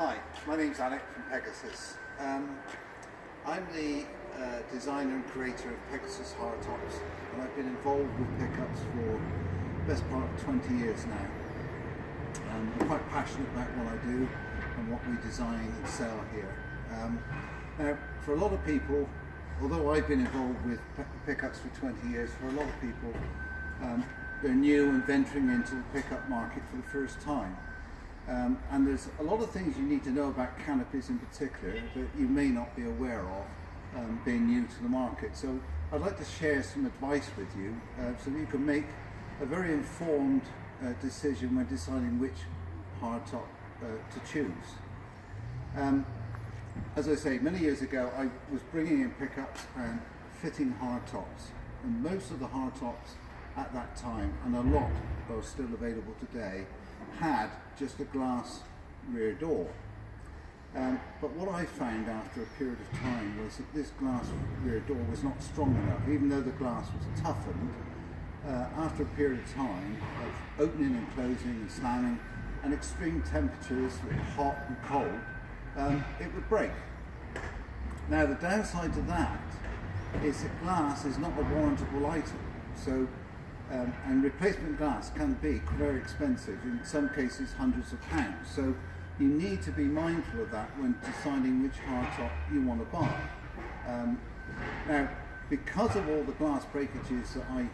Hi, my name's Alec from Pegasus. I'm the designer and creator of Pegasus Hardtops, and I've been involved with pickups for the best part of 20 years now. I'm quite passionate about what I do and what we design and sell here. Now, for a lot of people, although I've been involved with pickups for 20 years, for a lot of people, they're new and venturing into the pickup market for the first time. And there's a lot of things you need to know about canopies in particular that you may not be aware of being new to the market. So I'd like to share some advice with you so that you can make a very informed decision when deciding which hardtop to choose. As I say, many years ago I was bringing in pickups and fitting hardtops, and most of the hardtops at that time, and a lot are still available today, had just a glass rear door. But what I found after a period of time was that this glass rear door was not strong enough, even though the glass was toughened. After a period of time of opening and closing and slamming and extreme temperatures, hot and cold, it would break. Now the downside to that is that glass is not a warrantable item. So and replacement glass can be very expensive, in some cases hundreds of pounds. So you need to be mindful of that when deciding which hardtop you want to buy. Now, because of all the glass breakages that I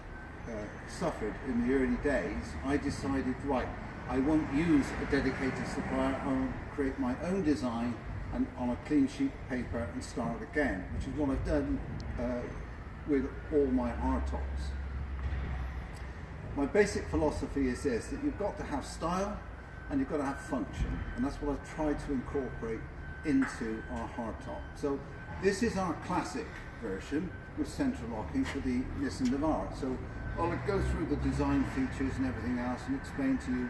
suffered in the early days, I decided, right, I won't use a dedicated supplier, I'll create my own design and on a clean sheet of paper and start again, which is what I've done with all my hardtops. My basic philosophy is this, that you've got to have style and you've got to have function, and that's what I've tried to incorporate into our hardtop. So this is our classic version with central locking for the Nissan Navara. So I'll go through the design features and everything else and explain to you,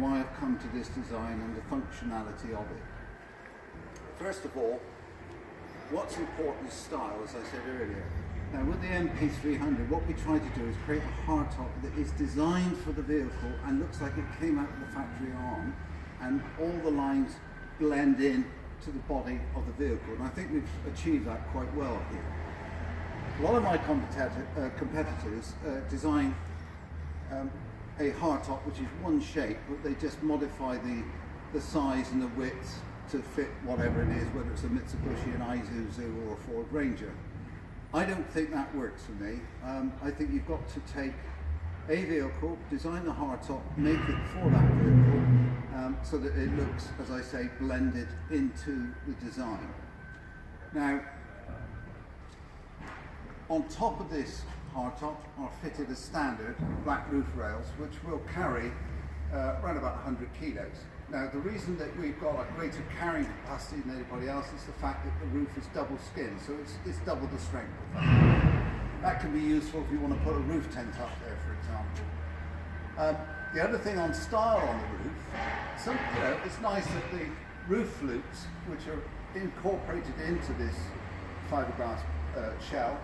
why I've come to this design and the functionality of it. First of all, what's important is style, as I said earlier. Now with the NP300, what we try to do is create a hardtop that is designed for the vehicle and looks like it came out of the factory on, and all the lines blend in to the body of the vehicle, and I think we've achieved that quite well here. A lot of my competitors design a hardtop which is one shape, but they just modify the size and the width to fit whatever it is, whether it's a Mitsubishi, an Isuzu or a Ford Ranger. I don't think that works for me. I think you've got to take a vehicle, design the hardtop, make it for that vehicle, so that it looks, as I say, blended into the design. Now, on top of this hardtop are fitted as standard black roof rails, which will carry around about 100 kilos. Now, the reason that we've got a greater carrying capacity than anybody else is the fact that the roof is double skinned, so it's double the strength of that. That can be useful if you want to put a roof tent up there, for example. The other thing on style on the roof, it's nice that the roof flutes, which are incorporated into this fiberglass shell,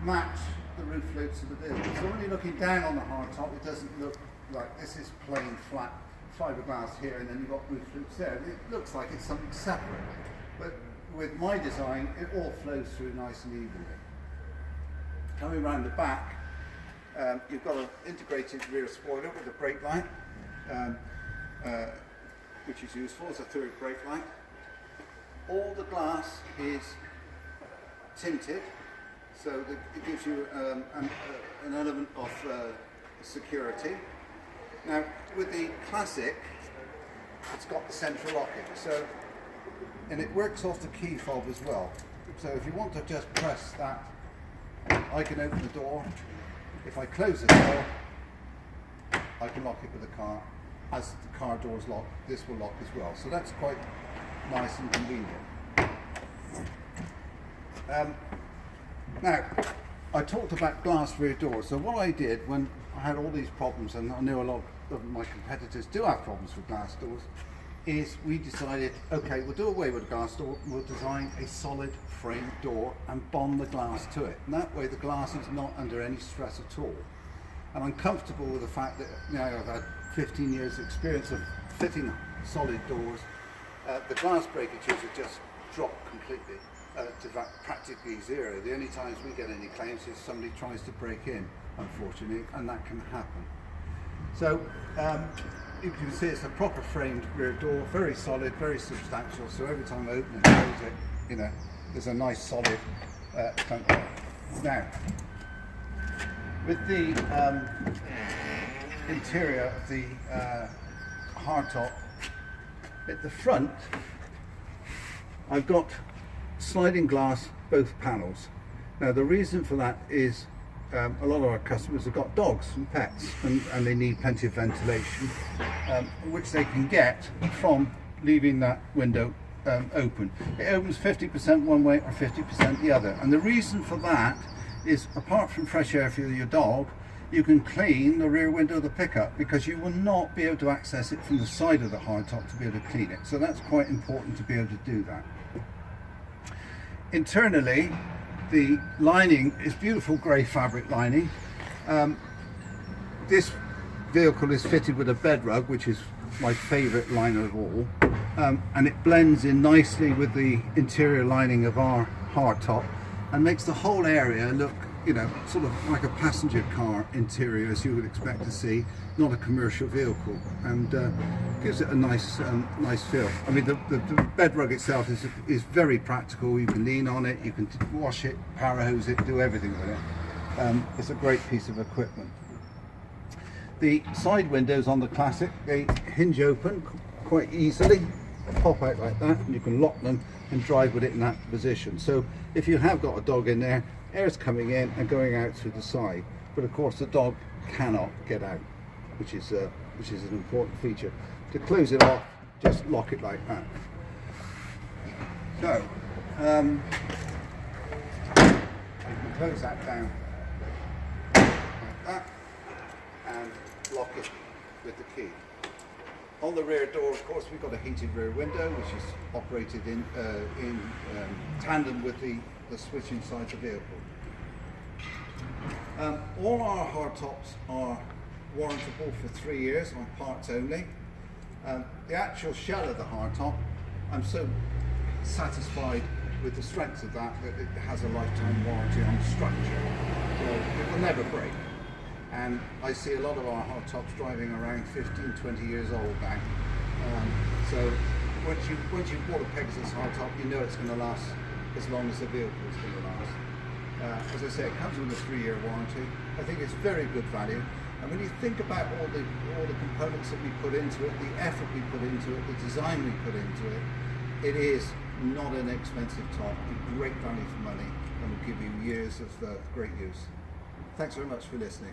match the roof flutes of the vehicle. So when you're looking down on the hardtop, it doesn't look like this is plain flat fiberglass here and then you've got roof flutes there. It looks like it's something separate, but with my design it all flows through nice and evenly. Coming around the back, you've got an integrated rear spoiler with a brake light, which is useful as a third brake light. All the glass is tinted, so that it gives you an element of security. Now, with the Classic, it's got the central locking, and it works off the key fob as well. So if you want to just press that, I can open the door. If I close the door, I can lock it with the car. As the car doors lock, this will lock as well. So that's quite nice and convenient. Now, I talked about glass rear doors. So what I did when I had all these problems, and I know a lot of my competitors do have problems with glass doors, is we decided, okay, we'll do away with the glass door, we'll design a solid frame door and bond the glass to it. And that way the glass is not under any stress at all. And I'm comfortable with the fact that I've had 15 years experience of fitting solid doors the glass breakages have just dropped completely to practically zero. The only times we get any claims is somebody tries to break in, unfortunately, and that can happen. So you can see it's a proper framed rear door, very solid, very substantial, so every time I open and close it, you know, there's a nice solid clunk. Now, with the interior of the hardtop, at the front I've got sliding glass both panels. Now the reason for that is a lot of our customers have got dogs and pets, and they need plenty of ventilation, which they can get from leaving that window open. It opens 50% one way or 50% the other, and the reason for that is, apart from fresh air for your dog, you can clean the rear window of the pickup, because you will not be able to access it from the side of the hardtop to be able to clean it. So that's quite important to be able to do that. Internally, the lining is beautiful grey fabric lining. This vehicle is fitted with a bed rug, which is my favourite liner of all, and it blends in nicely with the interior lining of our hardtop and makes the whole area look, you know, sort of like a passenger car interior, as you would expect to see, not a commercial vehicle, and gives it a nice nice feel. I mean, the bed rug itself is very practical. You can lean on it, you can wash it, power hose it, do everything with it. It's a great piece of equipment. The side windows on the Classic, they hinge open quite easily, pop out like that, and you can lock them and drive with it in that position. So if you have got a dog in there, air's coming in and going out through the side, but of course the dog cannot get out, which is an important feature. To close it off, just lock it like that. So you can close that down like that and lock it with the key. On the rear door, of course, we've got a heated rear window, which is operated in tandem with the switch inside the vehicle. All our hardtops are warrantable for 3 years on parts only. The actual shell of the hardtop, I'm so satisfied with the strength of that it has a lifetime warranty on the structure. So it will never break. And I see a lot of our hardtops driving around 15, 20 years old now. So once you've bought a Pegasus hardtop, you know it's going to last as long as the vehicle is going to last. As I say, it comes with a 3-year warranty. I think it's very good value. And when you think about all the components that we put into it, the effort we put into it, the design we put into it, it is not an expensive top. Great value for money, and will give you years of great use. Thanks very much for listening.